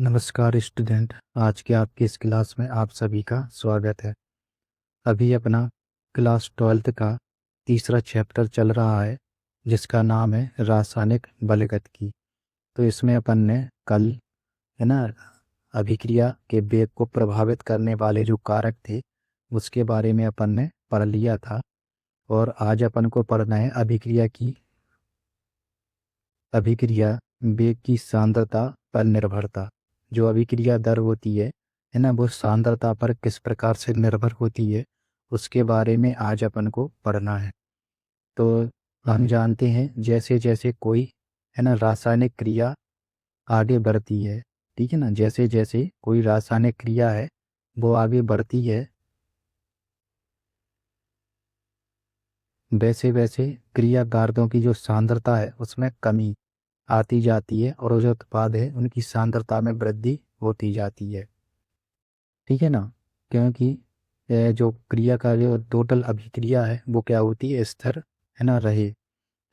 नमस्कार स्टूडेंट। आज के आपकी इस क्लास में आप सभी का स्वागत है। अभी अपना क्लास 12th का तीसरा चैप्टर चल रहा है जिसका नाम है रासायनिक बलगतिकी। तो इसमें अपन ने कल है ना अभिक्रिया के वेग को प्रभावित करने वाले जो कारक थे उसके बारे में अपन ने पढ़ लिया था। और आज अपन को पढ़ना है अभिक्रिया वेग की सांद्रता पर निर्भरता। जो अभिक्रिया दर होती है ना, वो सांद्रता पर किस प्रकार से निर्भर होती है उसके बारे में आज अपन को पढ़ना है। तो हम जानते हैं जैसे जैसे कोई है ना रासायनिक क्रिया आगे बढ़ती है, ठीक है ना, जैसे जैसे कोई रासायनिक क्रिया है वो आगे बढ़ती है वैसे वैसे क्रियाकारकों की जो सांद्रता है उसमें कमी आती जाती है और जो उत्पाद है उनकी सांद्रता में वृद्धि होती जाती है, ठीक है ना। क्योंकि जो क्रिया का जो टोटल अभिक्रिया है वो क्या होती है, स्थिर है ना रहे,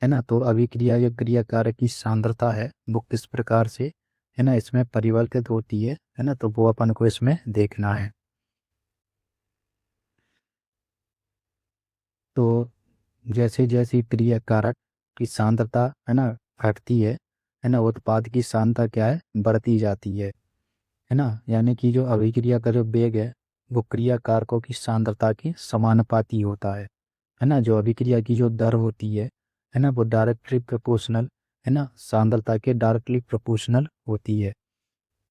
है ना। तो अभिक्रिया या क्रिया कारक की सांद्रता है वो किस प्रकार से है ना इसमें परिवर्तित होती है ना, तो वो अपन को इसमें देखना है। तो जैसे जैसे क्रिया कारक की सांद्रता है ना घटती है ना, उत्पाद की सांद्रता क्या है, बढ़ती जाती है ना। यानी कि जो अभिक्रिया का जो वेग है वो क्रिया कारकों की सांद्रता के समानुपाती होता है ना। जो अभिक्रिया की जो दर होती है ना, वो डायरेक्टली प्रोपोर्शनल है ना सांद्रता के डायरेक्टली प्रोपोर्शनल होती है।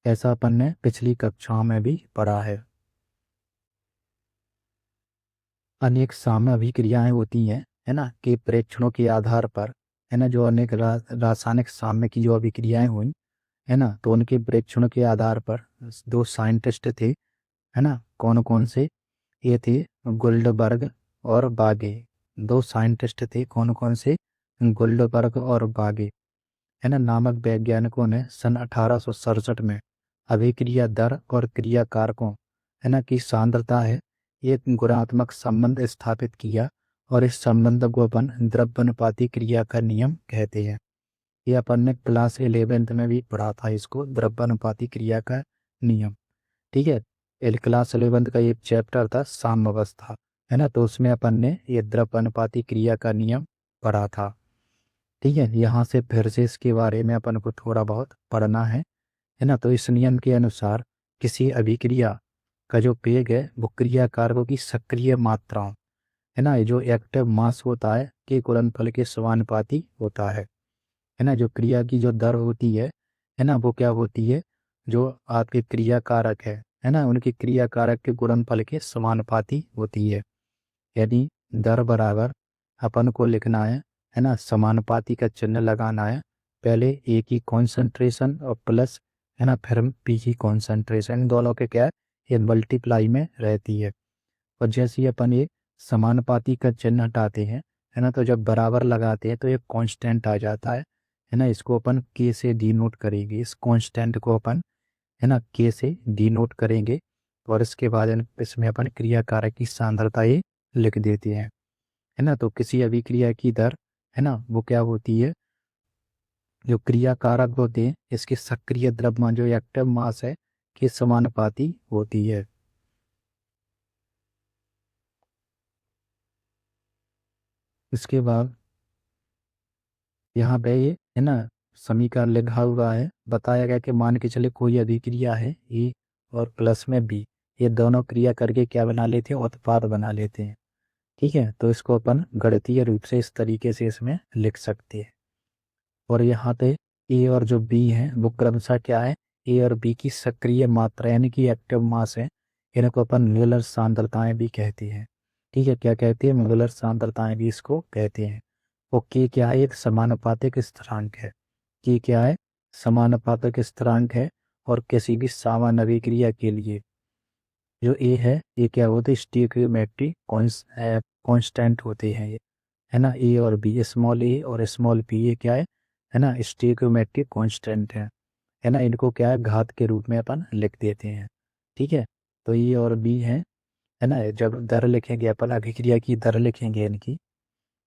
ऐसा अपन ने पिछली कक्षाओं में भी पढ़ा है। अनेक साम्य अभिक्रियाएं होती हैं है ना कि प्रेक्षणों के आधार पर है ना, जो अनेक रासायनिक साम्य की जो अभिक्रियाएं हुई है ना, तो उनके प्रेक्षणों के आधार पर दो साइंटिस्ट थे है ना, कौन कौन से, ये थे गुल्डबर्ग और बागे। दो साइंटिस्ट थे कौन कौन से, गुल्डबर्ग और बागे है ना नामक वैज्ञानिकों ने सन 1867 में अभिक्रिया दर और क्रिया कारकों है ना की सांद्रता है एक गुणात्मक संबंध स्थापित किया। और इस संबंध को अपन द्रव्यानुपाती क्रिया का नियम कहते हैं। ये अपन ने क्लास 11th में भी पढ़ा था इसको, द्रव्यानुपाती क्रिया का नियम, ठीक है। क्लास 11th का एक चैप्टर था साम्यावस्था है ना, तो उसमें अपन ने ये द्रव्यानुपाती क्रिया का नियम पढ़ा था, ठीक है। यहाँ से फिर से इसके बारे में अपन को थोड़ा बहुत पढ़ना है ना। तो इस नियम के अनुसार किसी अभिक्रिया का जो वेग है वो क्रिया कारकों की सक्रिय मात्राओं है ना, ये जो एक्टिव मास होता है के गुणनफल के समानुपाती होता है ना। जो क्रिया की जो दर होती है ना, वो क्या होती है, जो आपके क्रिया कारक है ना, उनकी क्रिया कारक के गुणनफल के समानुपाती होती है। यदि दर बराबर अपन को लिखना है ना, समानुपाती का चिन्ह लगाना है, पहले ए की कॉन्सेंट्रेशन और प्लस है ना फिर पी की कॉन्सेंट्रेशन, इन दोनों के क्या है, ये मल्टीप्लाई में रहती है। और जैसे ही अपन ये समानुपाती का चिन्ह हटाते है ना, तो जब बराबर लगाते हैं तो ये कांस्टेंट आ जाता है ना। इसको अपन के से डिनोट करेंगे, इस कांस्टेंट को अपन है ना के से डिनोट करेंगे। और इसके बाद इसमें अपन क्रिया कारक की सांद्रता ये लिख देते हैं, है ना। तो किसी अभिक्रिया की दर है ना वो क्या होती है, जो क्रिया कारक होते हैं इसके सक्रिय द्रव्यमान जो एक्टिव मास है के समानुपाती होती है। इसके बाद यहाँ पे ये है ना समीकरण लिखा हुआ है, बताया गया कि मान के चले कोई अभिक्रिया है ए और प्लस में बी, ये दोनों क्रिया करके क्या बना लेते हैं, उत्पाद बना लेते हैं, ठीक है। तो इसको अपन गणितीय रूप से इस तरीके से इसमें लिख सकते हैं। और यहाँ पे ए और जो बी है वो क्रमशः क्या है, ए और बी की सक्रिय मात्रा यानी कि एक्टिव मास है, इनको अपन मोलर सांद्रताएं भी कहते हैं, ठीक है। क्या कहते हैं, मोलर सांद्रताएं भी इसको कहते हैं। और के क्या है, एक समानुपातिक स्थिरांक है। के क्या है, समानुपातिक स्थिरांक है। और किसी भी सामान्य अभिक्रिया के लिए जो ए है ये क्या होते हैं, स्टियोमेट्रिक कांस्टेंट होते हैं ये, है ना। ए और बी, स्मॉल ए और स्मॉल पी, ये क्या है ना स्टियोमेट्रिक कांस्टेंट है ना। इनको क्या है घात के रूप में अपन लिख देते हैं, ठीक है। तो ए और बी है ना, जब दर लिखेंगे अपन अभिक्रिया की दर लिखेंगे इनकी,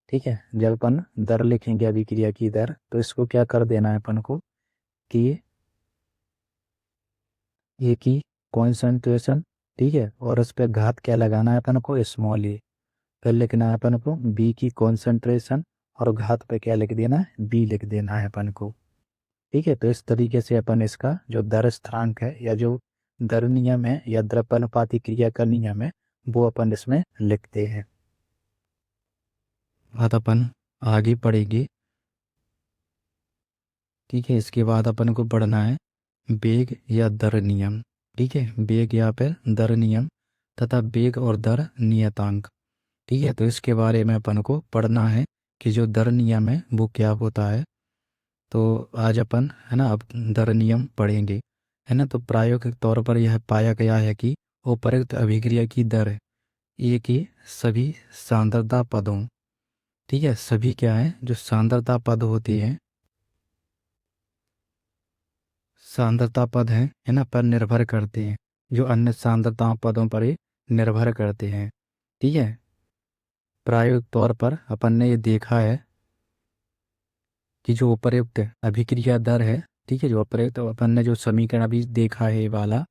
ठीक है। जब अपन दर लिखेंगे अभिक्रिया की दर तो इसको क्या कर देना है अपन को कि ए की कॉन्सेंट्रेशन, ठीक है, और उस पर घात क्या लगाना है अपन को, स्मॉल ए। फिर लिखना है अपन को बी की कॉन्सेंट्रेशन, और घात पे क्या लिख देना है, बी लिख देना है अपन को। ठीक है, तो इस तरीके से अपन इसका जो दर स्थिरांक है या जो दर नियम है या द्रव्यानुपाती क्रिया का नियम है वो अपन इसमें लिखते हैं। बात अपन आगे पढ़ेंगे। ठीक है, इसके बाद अपन को पढ़ना है वेग या दर नियम। ठीक है, वेग या फिर दर नियम तथा वेग और दर नियतांक। ठीक है, तो इसके बारे में अपन को पढ़ना है कि जो दर नियम है वो क्या होता है। तो आज अपन है ना अब दर नियम पढ़ेंगे, है ना। तो प्रायोगिक तौर पर यह पाया गया है कि उपरोक्त अभिक्रिया की दर ए की सभी सांद्रता पदों, ठीक है, सभी क्या है जो सांद्रता पद होते हैं, सांद्रता पद हैं, है ना, पर निर्भर करते हैं, जो अन्य सांद्रता पदों पर ही निर्भर करते हैं। ठीक है, प्रायोगिक तौर पर अपन ने ये देखा है कि जो उपरोक्त अभिक्रिया दर है, ठीक है, जो उपरोक्त अपन ने जो समीकरण अभी देखा है ये वाला,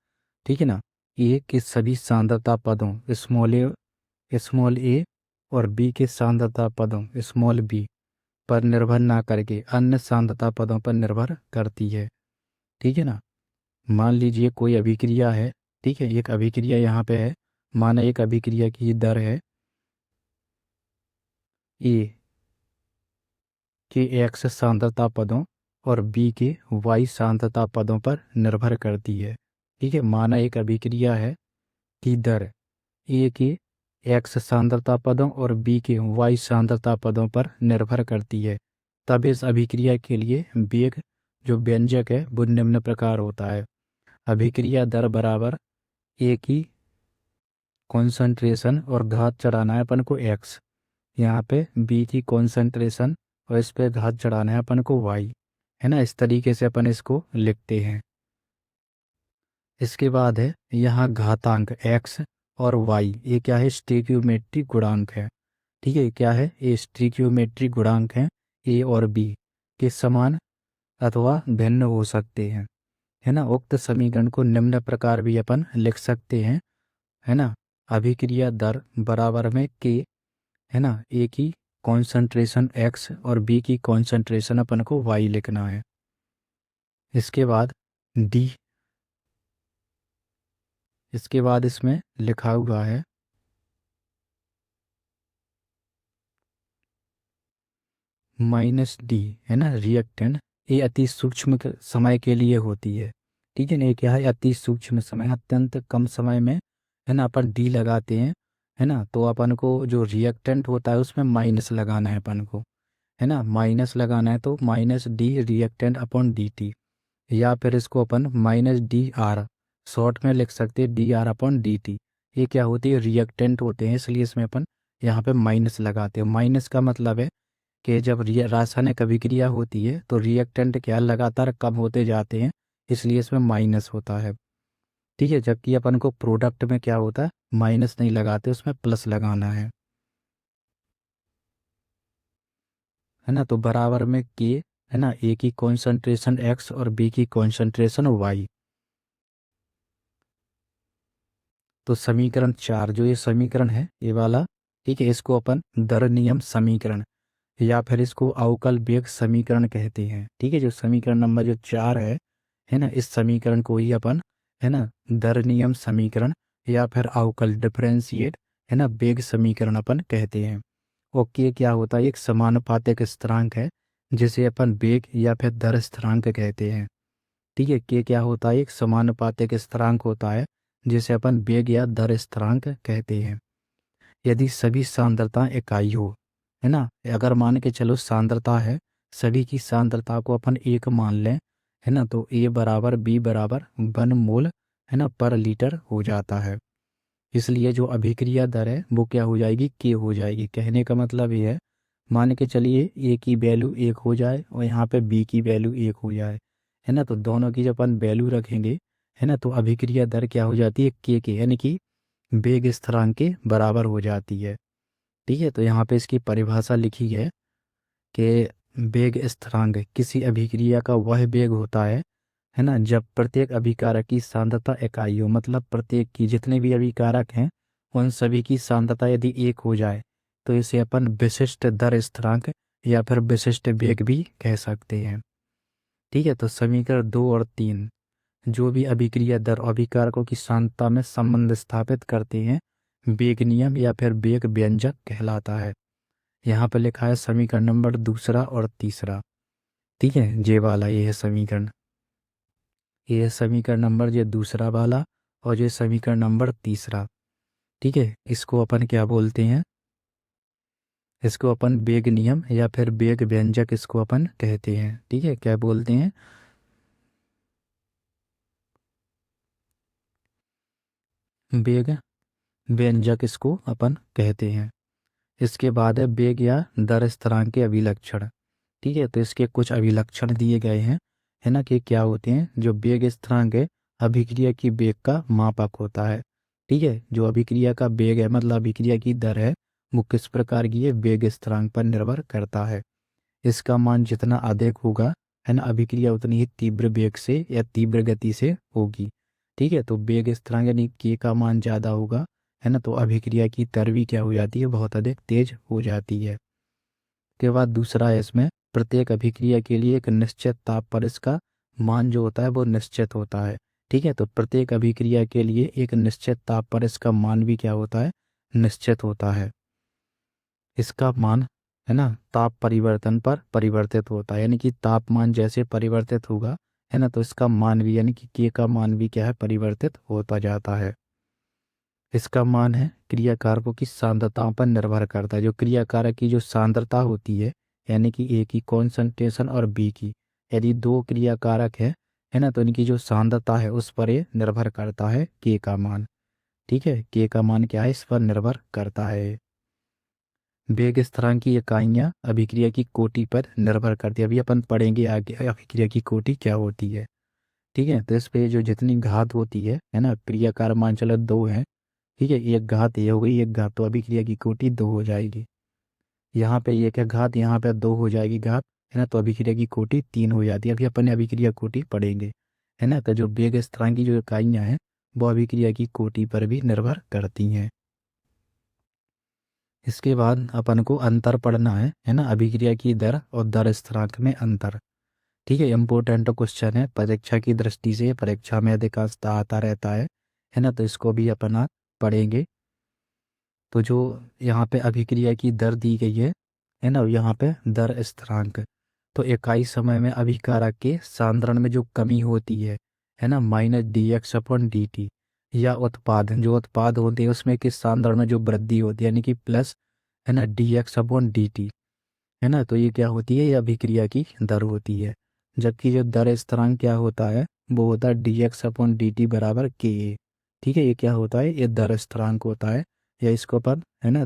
ठीक है ना, ए के सभी सांद्रता पदों स्मॉल ए और बी के सांद्रता पदों स्मॉल बी पर निर्भर ना करके अन्य सांद्रता पदों पर निर्भर करती है। ठीक है ना। मान लीजिए कोई अभिक्रिया है, ठीक है, एक अभिक्रिया यहाँ पे है, माना एक अभिक्रिया की दर है ए के एक्स सांद्रता पदों और बी के वाई सांद्रता पदों पर निर्भर करती है। ठीक है, माना एक अभिक्रिया है की दर ए के एक्स सांद्रता पदों और बी के वाई सांद्रता पदों पर निर्भर करती है। तब इस अभिक्रिया के लिए वेग जो व्यंजक है वो निम्न प्रकार होता है। अभिक्रिया दर बराबर ए की कॉन्सेंट्रेशन और घात चढ़ाना है अपन को एक्स, यहाँ पे बी की कॉन्सेंट्रेशन और इस पे घात चढ़ाना है अपन को वाई, है ना। इस तरीके से अपन इसको लिखते हैं। इसके बाद है यहाँ घातांक एक्स और वाई, ये क्या है, स्टीक्योमेट्री गुणांक है। ठीक है, क्या है, ये स्टीक्योमेट्री गुणांक है, ए और बी के समान अथवा भिन्न हो सकते हैं, है ना। उक्त समीकरण को निम्न प्रकार भी अपन लिख सकते हैं, है ना। अभिक्रिया दर बराबर में के, है ना, ए की कॉन्सेंट्रेशन एक्स और बी की कॉन्सेंट्रेशन अपन को वाई लिखना है। इसके बाद डी, इसके बाद इसमें लिखा हुआ है माइनस डी, है ना, रिएक्टेंट। ये अति सूक्ष्म समय के लिए होती है। ठीक है ना, ये क्या है, अति सूक्ष्म समय, अत्यंत कम समय में, है ना, अपन डी लगाते हैं, है ना। तो अपन को जो रिएक्टेंट होता है उसमें माइनस लगाना है अपन को, है ना, माइनस लगाना है। तो minus D reactant upon D T, या फिर इसको अपन माइनस डी आर शॉर्ट में लिख सकते हैं, D R upon D T. ये क्या होती है, रिएक्टेंट होते हैं, इसलिए इसमें अपन यहाँ पे माइनस लगाते हैं। माइनस का मतलब है कि जब रासायनिक अभिक्रिया होती है तो रिएक्टेंट क्या लगातार कम होते जाते हैं, इसलिए इसमें माइनस होता है। ठीक है, जबकि अपन को प्रोडक्ट में क्या होता है, माइनस नहीं लगाते, उसमें प्लस लगाना है ना। तो बराबर में के, है ना, ए की कॉन्सेंट्रेशन एक्स और बी की कॉन्सेंट्रेशन वाई। तो समीकरण 4 जो ये समीकरण है ये वाला, ठीक है, इसको अपन दर नियम समीकरण या फिर इसको अवकल वेग समीकरण कहते हैं। ठीक है, जो समीकरण नंबर जो 4 है ना, इस समीकरण को ही अपन, है ना, दर नियम समीकरण या फिर अवकल डिफरेंशिएट, है ना, वेग समीकरण अपन कहते हैं। ओके, क्या होता है, एक समानुपातिक स्थिरांक है जिसे अपन वेग या फिर दर स्थिरांक कहते हैं। ठीक है, के क्या होता है, एक समानुपातिक स्थिरांक होता है जिसे अपन वेग या दर स्थिरांक कहते हैं। यदि सभी सांद्रता इकाई हो, है ना, अगर मान के चलो सांद्रता है, सभी की सांद्रता को अपन एक मान लें, है ना, तो ए बराबर बी बराबर 1 मोल, है ना, पर लीटर हो जाता है। इसलिए जो अभिक्रिया दर है वो क्या हो जाएगी, के हो जाएगी। कहने का मतलब ये है, मान के चलिए ए की वैल्यू 1 हो जाए और यहाँ पे बी की वैल्यू 1 हो जाए, है ना, तो दोनों की जब अपन वैल्यू रखेंगे, है ना, तो अभिक्रिया दर क्या हो जाती है, के यानी कि वेग स्थिरांक के बराबर हो जाती है। ठीक है, तो यहाँ पे इसकी परिभाषा लिखी है कि वेग स्थिरांक किसी अभिक्रिया का वह वेग होता है है ना, जब प्रत्येक अभिकारक की सांद्रता इकाई हो, मतलब प्रत्येक की जितने भी अभिकारक हैं उन सभी की सांद्रता यदि एक हो जाए तो इसे अपन विशिष्ट दर स्थिरांक या फिर विशिष्ट वेग भी कह सकते हैं। ठीक है, तो समीकरण 2 और 3 जो भी अभिक्रिया दर और अभिकारकों की सांद्रता में संबंध स्थापित करते हैं वेग नियम या फिर वेग व्यंजक कहलाता है। यहाँ पर लिखा है समीकरण नंबर 2 और 3। ठीक है, ये वाला ये है समीकरण, ये है समीकरण नंबर ये दूसरा वाला और ये समीकरण नंबर 3। ठीक है, इसको अपन क्या बोलते हैं, इसको अपन वेग नियम या फिर वेग व्यंजक इसको अपन कहते हैं। ठीक है, क्या बोलते हैं, वेग व्यंजक इसको अपन कहते हैं। इसके बाद है वेग या दर स्थिरांक के अभिलक्षण। ठीक है, तो इसके कुछ अभिलक्षण दिए गए हैं, है ना, कि क्या होते हैं। जो वेग स्थिरांक है अभिक्रिया की वेग का मापक होता है। ठीक है, जो अभिक्रिया का वेग है मतलब अभिक्रिया की दर है वो किस प्रकार की है, वेग स्थिरांक पर निर्भर करता है। इसका मान जितना अधिक होगा, है ना, अभिक्रिया उतनी ही तीव्र वेग से या तीव्र गति से होगी। ठीक है, तो वेग स्थिरांक यानी के का मान ज़्यादा होगा, है ना, तो अभिक्रिया की दर भी क्या हो जाती है, बहुत अधिक तेज हो जाती है। के बाद दूसरा है इसमें प्रत्येक अभिक्रिया के लिए एक निश्चित ताप पर इसका मान जो होता है वो निश्चित होता है। ठीक है, तो प्रत्येक अभिक्रिया के लिए एक निश्चित ताप पर इसका मान भी क्या होता है, निश्चित होता है। इसका मान, है ना, ताप परिवर्तन पर परिवर्तित होता है, यानी कि तापमान जैसे परिवर्तित होगा, है ना, तो इसका मान भी यानी कि के का मान भी क्या है, परिवर्तित होता जाता है। इसका मान है क्रियाकारकों की सांद्रताओं पर निर्भर करता है। जो क्रियाकारक की जो सांद्रता होती यानी कि ए की कॉन्सेंट्रेशन और बी की, यदि दो क्रियाकारक है ना, तो इनकी जो सांद्रता है उस पर ये निर्भर करता है के का मान। ठीक है, के का मान क्या है, इस पर निर्भर करता है। वेग स्थिरांक की इकाइयाँ अभिक्रिया की कोटि पर निर्भर करती है। अभी अपन पढ़ेंगे आगे अभिक्रिया की कोटि क्या होती है। ठीक है, तो इस पे जो जितनी घात होती है ना, क्रियाकार मान चलो 2 है। ठीक है, एक घात ये हो गई, एक घात, तो अभिक्रिया की कोटि 2 हो जाएगी। यहाँ पे एक है घात, यहाँ पे 2 हो जाएगी घात, है ना, तो अभिक्रिया की कोटि 3 हो जाती है। अभी अपन अभिक्रिया कोटि पढ़ेंगे, है ना, तो जो वेग स्थिरांक की जो इकाइयाँ हैं वो अभिक्रिया की कोटि पर भी निर्भर करती हैं। इसके बाद अपन को अंतर पढ़ना है ना, अभिक्रिया की दर और दर स्थिरांक में अंतर। ठीक है, इम्पोर्टेंट क्वेश्चन है, परीक्षा की दृष्टि से परीक्षा में अधिकांशतः आता रहता है ना, तो इसको भी अपन आज पढ़ेंगे। तो जो यहाँ पे अभिक्रिया की दर दी गई है ना, यहाँ पे दर स्थिरांक, तो इकाई समय में अभिकारक के सांद्रण में जो कमी होती है ना, -dx/dt, या उत्पाद जो उत्पाद होते हैं उसमें किस सांद्रण में जो वृद्धि होती है यानी कि प्लस, है ना, dx/dt, है ना, तो ये क्या होती है, ये अभिक्रिया की दर होती है। जबकि जो दर स्थिरांक क्या होता है, वो होता है dx/dt बराबर के। ठीक है, ये क्या होता है, ये दर स्थिरांक होता है, या इसको अपन, है ना,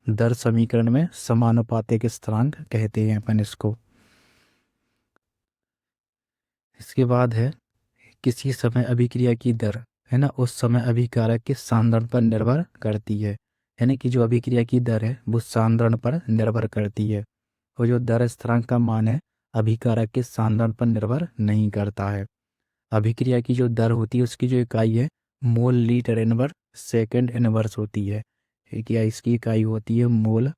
दर समीकरण में समानुपातिक स्थिरांक कहते हैं अपन इसको। इसके बाद है किसी समय अभिक्रिया की दर, है ना, उस समय अभिकारक के सांद्रण पर निर्भर करती है। यानी कि जो अभिक्रिया की दर है वो सांद्रण पर निर्भर करती है, और जो दर स्थिरांक का मान है अभिकारक के सांद्रण पर निर्भर नहीं करता है। अभिक्रिया की जो दर होती है उसकी जो इकाई है mole litre inverse second inverse होती है। क्या इसकी इकाई होती है, mole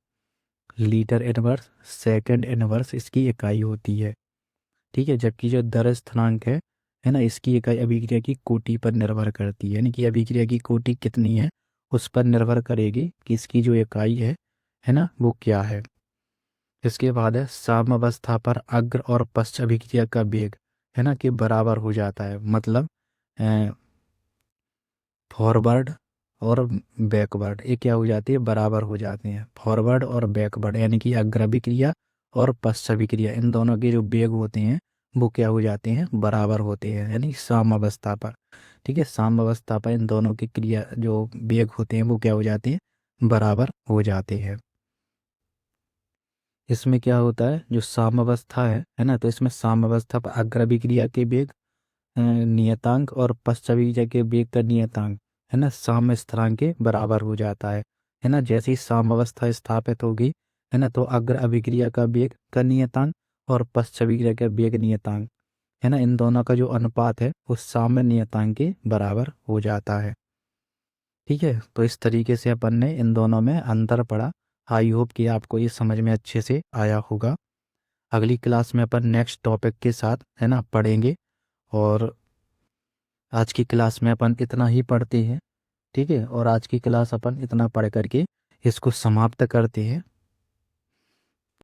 litre inverse second inverse इसकी इकाई होती है। ठीक है, जबकि जो दर स्थिरांक है ना, इसकी इकाई अभिक्रिया की कोटि पर निर्भर करती है, यानी कि अभिक्रिया की कोटि कितनी है उस पर निर्भर करेगी कि इसकी जो इकाई है ना, वो क्या है। इसके बाद है साम्यावस्था पर अग्र और पश्च अभिक्रिया का वेग, है ना, कि बराबर हो जाता है, मतलब फॉरवर्ड और बैकवर्ड ये क्या हो जाती है, बराबर हो जाते हैं। फॉरवर्ड और बैकवर्ड यानी कि अग्र अभिक्रिया और पश्च अभिक्रिया इन दोनों के जो वेग होते हैं वो क्या हो जाते हैं, बराबर होते हैं, यानी साम्यावस्था पर। ठीक है, साम्यावस्था पर इन दोनों की क्रिया जो वेग होते हैं वो क्या हो जाते हैं, बराबर हो जाते हैं। इसमें क्या होता है, जो साम्यावस्था है ना, तो इसमें साम्यावस्था पर अग्र अभिक्रिया के वेग नियतांक और पश्च अभिक्रिया के वेग का नियतांक, है ना, साम्य स्थिरांक के बराबर हो जाता है ना। जैसे ही साम्यावस्था स्थापित होगी, है ना, तो अग्र अभिक्रिया का वेग का नियतांक और पश्च अभिक्रिया का वेग नियतांक है ना, इन दोनों का जो अनुपात है वो साम्य नियतांक के बराबर हो जाता है। ठीक है, तो इस तरीके से अपन ने इन दोनों में अंतर पढ़ा। आई होप कि आपको ये समझ में अच्छे से आया होगा। अगली क्लास में अपन नेक्स्ट टॉपिक के साथ है ना पढ़ेंगे, और आज की क्लास में अपन इतना ही पढ़ते हैं। ठीक है, और आज की क्लास अपन इतना पढ़ करके इसको समाप्त करते हैं।